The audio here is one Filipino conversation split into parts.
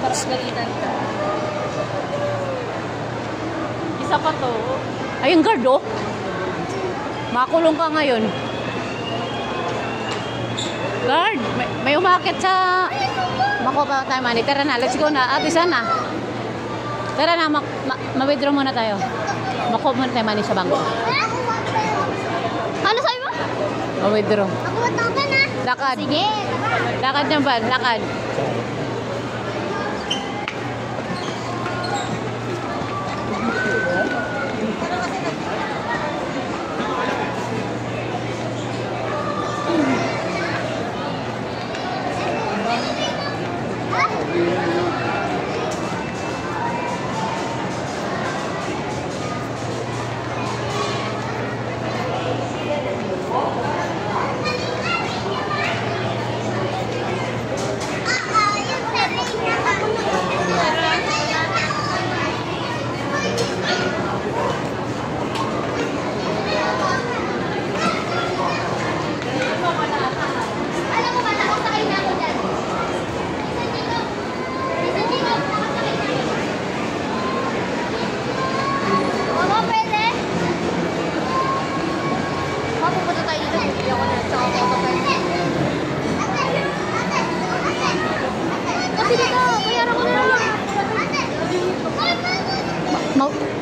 tapos galitan ka. Isa pa to. Ayun, guard, oh. Makulong ka ngayon. Guard, may umakit sa... Makuha pa tayo, Manny. Tara na, let's go na. Ate, sana. Tara na, ma-withdraw muna tayo. Makuha muna tayo, Manny, sa bangko. Ano sa'yo mo? Ma-withdraw. Makuha ka na. Lakad. Sige. Lakad niyan ba? Lakad.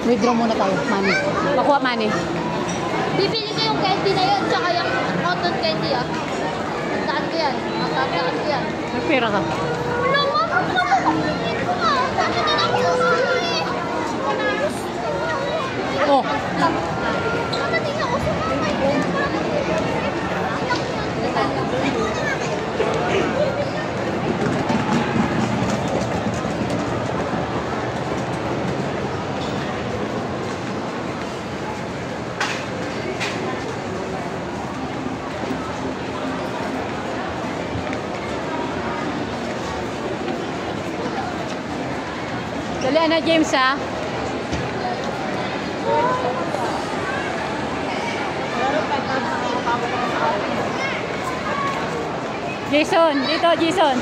Withdraw muna tayo, Manny. Makuha, Manny. Bibili ko yung candy na yun, tsaka yung cotton candy, ah. Tandaan ko yan. Matandaan ko yan. May pera ka. Wala mo! Oh. Dali na, James, ha? Jason, dito, Jason.